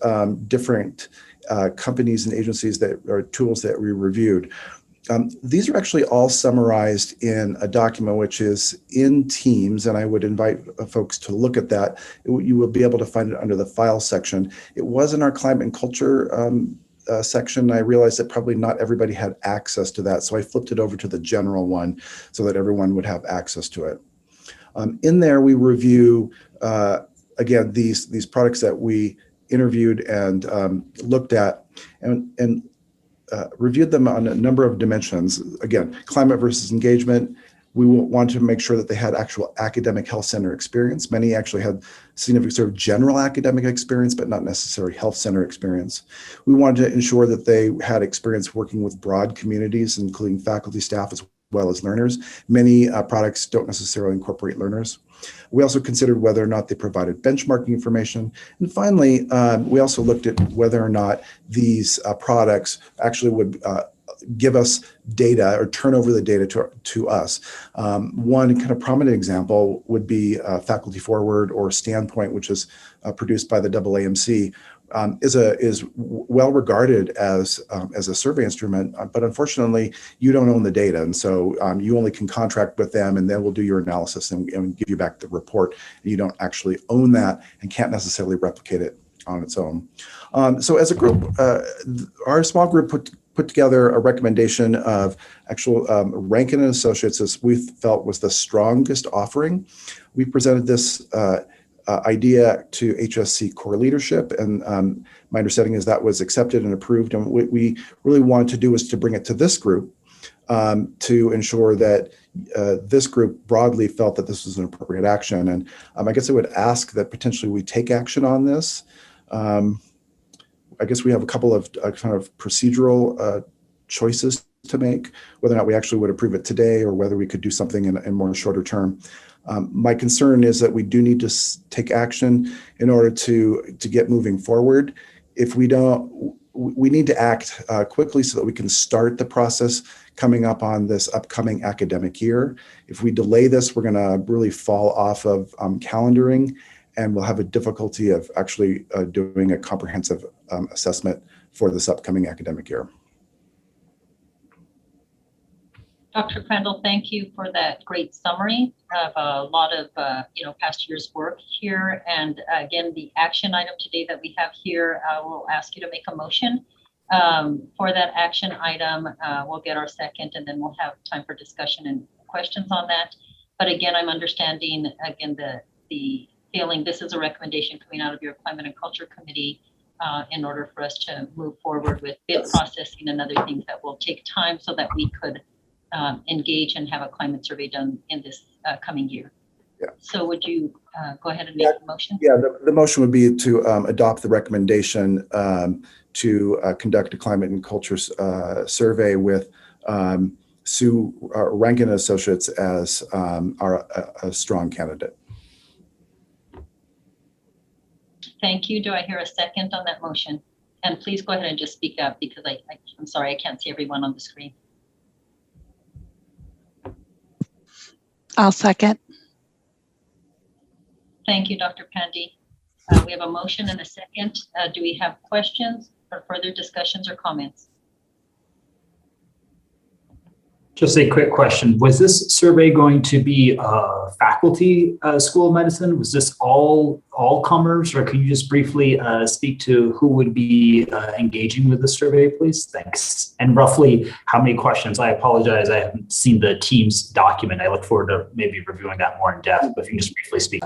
different companies and agencies or tools that we reviewed. These are actually all summarized in a document which is in Teams, and I would invite folks to look at that. You will be able to find it under the file section. It was in our climate and culture section. I realized that probably not everybody had access to that, so I flipped it over to the general one so that everyone would have access to it. In there, we review again, these products that we interviewed and looked at and reviewed them on a number of dimensions. Again, climate versus engagement. We want to make sure that they had actual academic health center experience. Many actually had significant sort of general academic experience, but not necessarily health center experience. We wanted to ensure that they had experience working with broad communities, including faculty, staff, as well as learners. Many products don't necessarily incorporate learners. We also considered whether or not they provided benchmarking information. And finally, we also looked at whether or not these products actually would give us data or turn over the data to us. One kind of prominent example would be Faculty Forward or Standpoint, which is produced by the AAMC, is well regarded as a survey instrument, but unfortunately, you don't own the data, and so you only can contract with them, and they will do your analysis and give you back the report. You don't actually own that and can't necessarily replicate it on its own. So as a group, our small group put together a recommendation of actual Rankin and Associates as we felt was the strongest offering. We presented this idea to HSC core leadership, and my understanding is that was accepted and approved. And what we really wanted to do was to bring it to this group to ensure that this group broadly felt that this was an appropriate action. And I guess I would ask that potentially we take action on this. I guess we have a couple of kind of procedural choices to make, whether or not we actually would approve it today or whether we could do something in more shorter term. My concern is that we do need to take action in order to get moving forward. If we don't, we need to act quickly so that we can start the process coming up on this upcoming academic year. If we delay this, we're going to really fall off of calendaring, and we'll have a difficulty of actually doing a comprehensive assessment for this upcoming academic year. Dr. Crandall, thank you for that great summary of a lot of past year's work here. And again, the action item today that we have here, I will ask you to make a motion for that action item. We'll get our second, and then we'll have time for discussion and questions on that. But again, I'm understanding again the feeling this is a recommendation coming out of your Climate and Culture Committee in order for us to move forward with bid processing and other things that will take time so that we could engage and have a climate survey done in this coming year. Yeah. So would you go ahead and make the motion? Yeah, the motion would be to adopt the recommendation to conduct a climate and culture survey with Sue Rankin Associates as a strong candidate. Thank you. Do I hear a second on that motion? And please go ahead and just speak up because I'm sorry, I can't see everyone on the screen. I'll second. Thank you, Dr. Pandy. We have a motion and a second. Do we have questions or further discussions or comments? Just a quick question. Was this survey going to be faculty School of Medicine? Was this all comers, or can you just briefly speak to who would be engaging with the survey, please? Thanks. And roughly how many questions? I apologize, I haven't seen the Teams document. I look forward to maybe reviewing that more in depth, but if you can just briefly speak.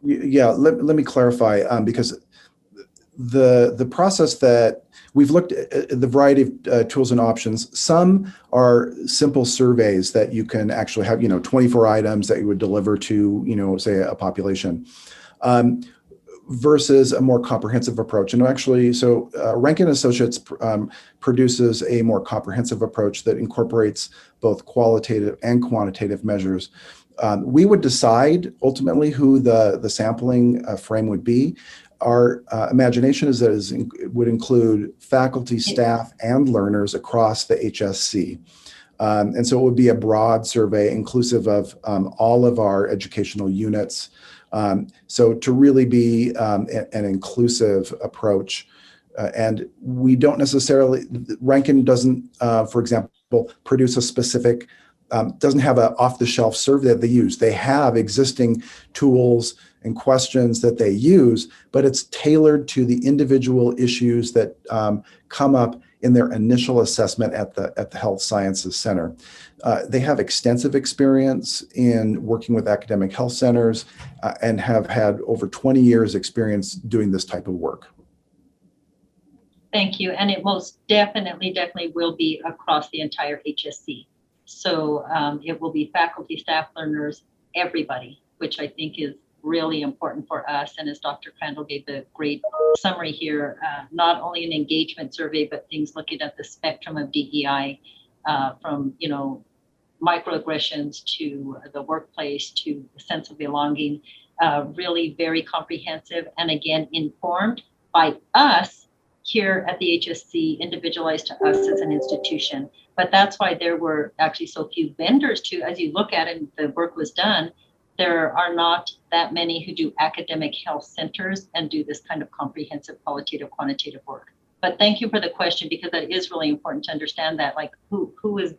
Yeah, let me clarify, because the process that we've looked at the variety of tools and options. Some are simple surveys that you can actually have, 24 items that you would deliver to, say a population, versus a more comprehensive approach. And actually, so Rankin Associates produces a more comprehensive approach that incorporates both qualitative and quantitative measures. We would decide ultimately who the sampling frame would be. Our imagination is that it would include faculty, staff, and learners across the HSC. And so it would be a broad survey inclusive of all of our educational units. So to really be an inclusive approach. And we don't necessarily, Rankin doesn't, for example, produce a specific, doesn't have an off-the-shelf survey that they use. They have existing tools and questions that they use, but it's tailored to the individual issues that come up in their initial assessment at the Health Sciences Center. They have extensive experience in working with academic health centers and have had over 20 years experience doing this type of work. Thank you. And it most definitely will be across the entire HSC. So it will be faculty, staff, learners, everybody, which I think is really important for us. And as Dr. Crandall gave the great summary here, not only an engagement survey, but things looking at the spectrum of DEI from, microaggressions to the workplace to the sense of belonging, really very comprehensive. And again, informed by us here at the HSC, individualized to us as an institution. But that's why there were actually so few vendors too. As you look at it, the work was done. There are not that many who do academic health centers and do this kind of comprehensive qualitative, quantitative work. But thank you for the question, because that is really important to understand that, like who is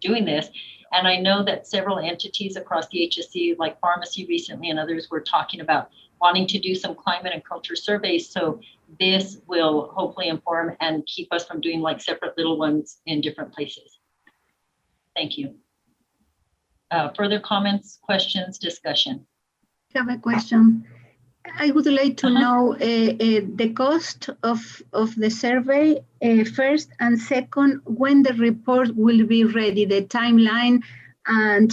doing this. And I know that several entities across the HSC, like pharmacy recently and others, were talking about wanting to do some climate and culture surveys. So this will hopefully inform and keep us from doing like separate little ones in different places. Thank you. Further comments, questions, discussion? I have a question. I would like to know the cost of the survey first, and second, when the report will be ready, the timeline, and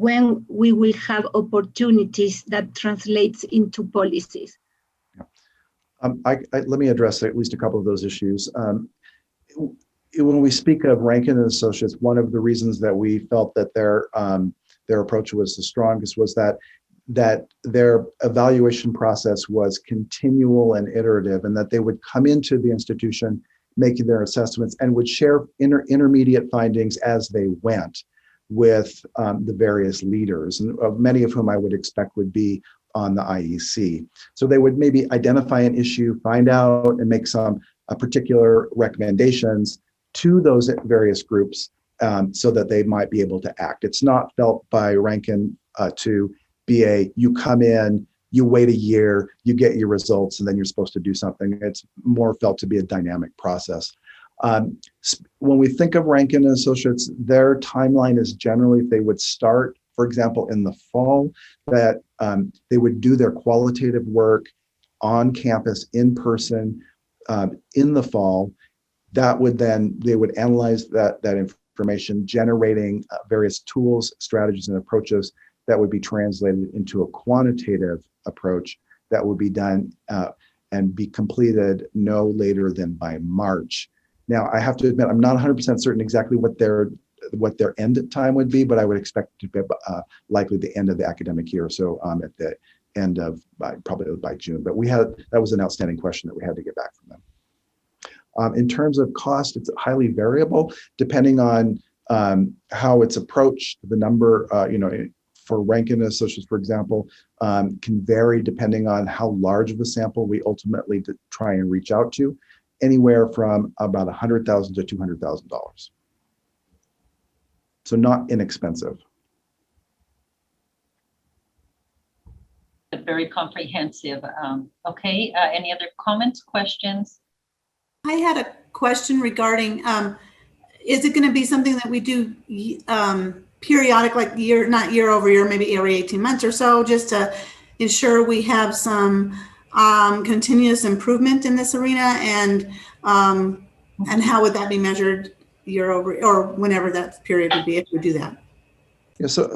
when we will have opportunities that translates into policies. Let me address at least a couple of those issues. When we speak of Rankin and Associates, one of the reasons that we felt that their approach was the strongest was that their evaluation process was continual and iterative, and that they would come into the institution making their assessments and would share intermediate findings as they went with the various leaders, and many of whom I would expect would be on the IEC. So they would maybe identify an issue, find out, and make some particular recommendations to those various groups so that they might be able to act. It's not felt by Rankin to be you come in, you wait a year, you get your results, and then you're supposed to do something. It's more felt to be a dynamic process. When we think of Rankin and Associates, their timeline is generally, if they would start, for example, in the fall, that they would do their qualitative work on campus, in person, in the fall. That would then, they would analyze that information, generating various tools, strategies, and approaches that would be translated into a quantitative approach that would be done and be completed no later than by March. Now, I have to admit, I'm not 100% certain exactly what their end time would be, but I would expect it to be likely the end of the academic year. So at the end of probably by June. But that was an outstanding question that we had to get back from them. In terms of cost, it's highly variable depending on how it's approached. The number, for Rankin and Associates, for example, can vary depending on how large of a sample we ultimately try and reach out to, anywhere from about $100,000 to $200,000. So not inexpensive. Very comprehensive. Okay, any other comments, questions? I had a question regarding, is it going to be something that we do periodic, like not year over year, maybe every 18 months or so, just to ensure we have some continuous improvement in this arena, and how would that be measured year over, or whenever that period would be, if we do that? Yeah, so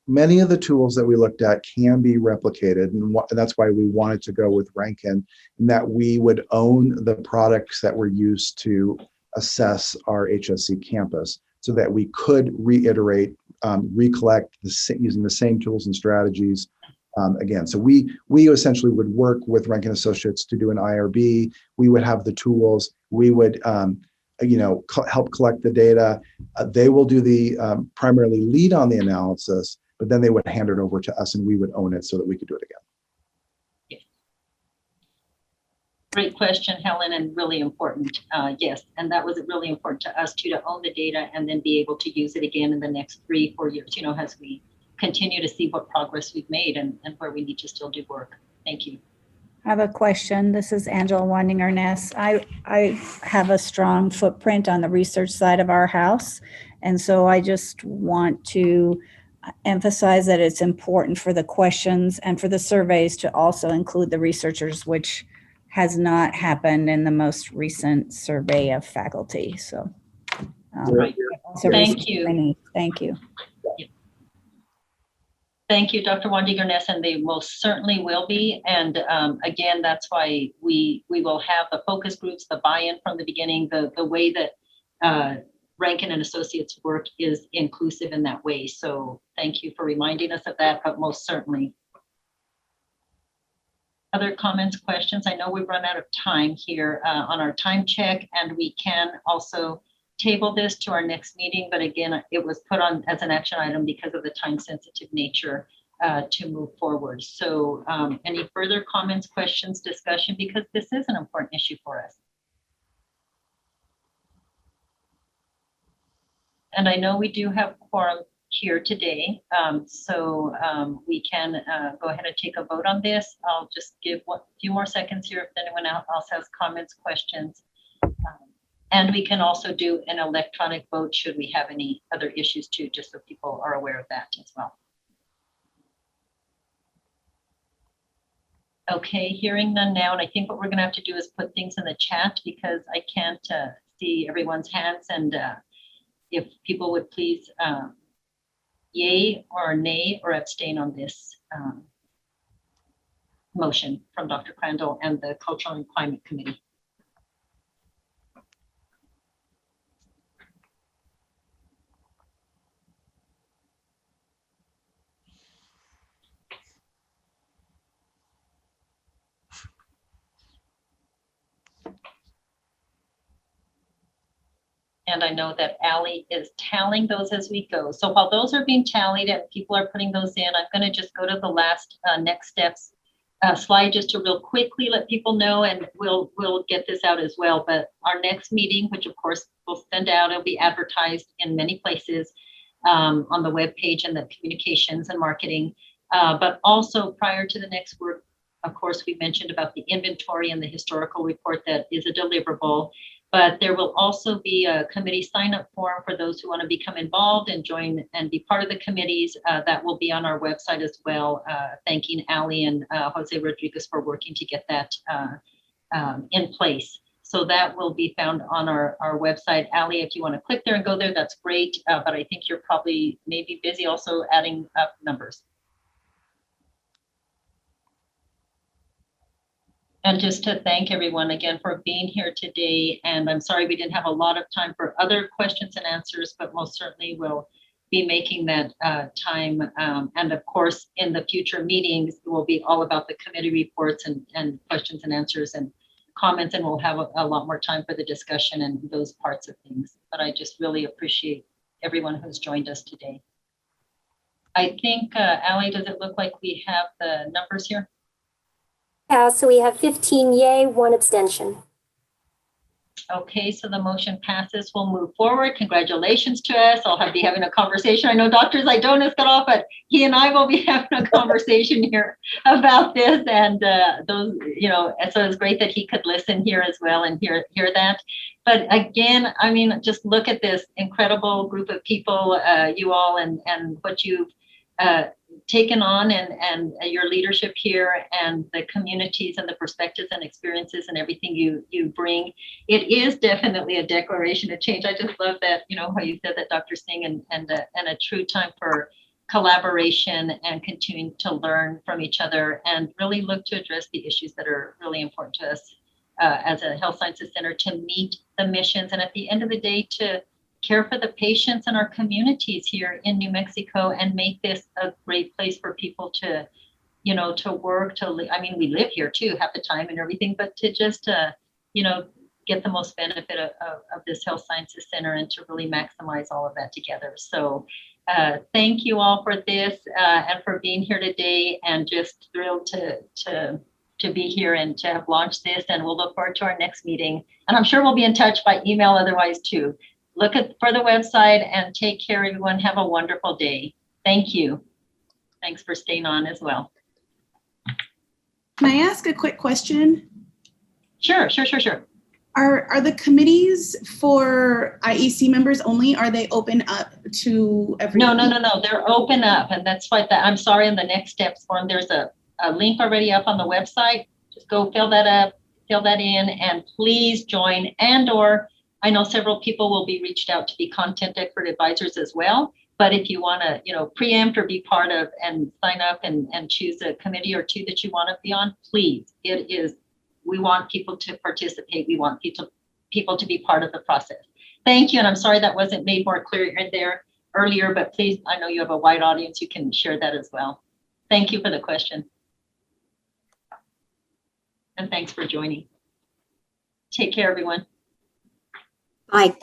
many of the tools that we looked at can be replicated, and that's why we wanted to go with Rankin, and that we would own the products that were used to assess our HSC campus, so that we could reiterate, recollect using the same tools and strategies again. So we essentially would work with Rankin Associates to do an IRB. We would have the tools. We would help collect the data. They will do the primarily lead on the analysis, but then they would hand it over to us and we would own it so that we could do it again. Yes. Great question, Helen, and really important. Yes, and that was really important to us too, to own the data and then be able to use it again in the next 3-4 years, as we continue to see what progress we've made and where we need to still do work. Thank you. I have a question. This is Angela Wandinger-Ness. I have a strong footprint on the research side of our house. And so I just want to emphasize that it's important for the questions and for the surveys to also include the researchers, which has not happened in the most recent survey of faculty. So Right. Thank you. Thank you. Thank you, Dr. Wandiger-Ness, and they most certainly will be. And again, that's why we will have the focus groups, the buy-in from the beginning, the way that Rankin and Associates work is inclusive in that way. So thank you for reminding us of that, but most certainly. Other comments, questions? I know we've run out of time here on our time check, and we can also table this to our next meeting, but again, it was put on as an action item because of the time sensitive nature to move forward. So any further comments, questions, discussion, because this is an important issue for us. And I know we do have quorum here today, so we can go ahead and take a vote on this. I'll just give a few more seconds here if anyone else has comments, questions. And we can also do an electronic vote should we have any other issues too, just so people are aware of that as well. Okay, hearing none now, and I think what we're gonna have to do is put things in the chat because I can't see everyone's hands, and if people would please yay or nay or abstain on this motion from Dr. Crandall and the Cultural and Climate Committee. And I know that Allie is tallying those as we go. So while those are being tallied and people are putting those in, I'm going to just go to the last next steps slide just to real quickly let people know, and we'll get this out as well. But our next meeting, which of course we'll send out, it'll be advertised in many places on the webpage and the communications and marketing. But also prior to the next work, of course, we mentioned about the inventory and the historical report that is a deliverable. But there will also be a committee sign-up form for those who want to become involved and join and be part of the committees. That will be on our website as well. Thanking Allie and Jose Rodriguez for working to get that in place. So that will be found on our website. Allie, if you want to click there and go there, that's great. But I think you're probably maybe busy also adding up numbers. And just to thank everyone again for being here today. And I'm sorry we didn't have a lot of time for other questions and answers, but most certainly we'll be making that time. And of course, in the future meetings, it will be all about the committee reports and questions and answers and comments, and we'll have a lot more time for the discussion and those parts of things. But I just really appreciate everyone who's joined us today. I think, Allie, does it look like we have the numbers here? So we have 15 yay, 1 abstention. Okay, so the motion passes. We'll move forward. Congratulations to us. I'll be having a conversation. I know Dr. Zaidonis got off, but he and I will be having a conversation here about this. And those, you know, so it's great that he could listen here as well and hear that. But again, I mean, just look at this incredible group of people, you all, and what you've taken on and your leadership here and the communities and the perspectives and experiences and everything you bring. It is definitely a declaration of change. I just love that, you know, how you said that, Dr. Singh, and a true time for collaboration and continuing to learn from each other and really look to address the issues that are really important to us as a health sciences center, to meet the missions and at the end of the day to care for the patients in our communities here in New Mexico and make this a great place for people to, you know, to work, I mean, we live here too, half the time and everything, but to just, you know, get the most benefit of this health sciences center and to really maximize all of that together. So thank you all for this and for being here today, and just thrilled to be here and to have launched this, and we'll look forward to our next meeting. And I'm sure we'll be in touch by email otherwise too. Look for the website and take care, everyone. Have a wonderful day. Thank you. thanks for staying on as well. Can I ask a quick question? Sure. Are the committees for IEC members only? Are they open up to everyone? No. They're open up, and that's why I'm sorry. In the next steps form, there's a link already up on the website. Just go fill that in, and please join. And/or I know several people will be reached out to be content expert advisors as well. But if you want to, preempt or be part of and sign up and choose a committee or two that you want to be on, please. We want people to participate. We want people to be part of the process. Thank you. And I'm sorry that wasn't made more clear there earlier, but please, I know you have a wide audience. You can share that as well. Thank you for the question. And thanks for joining. Take care, everyone. Bye.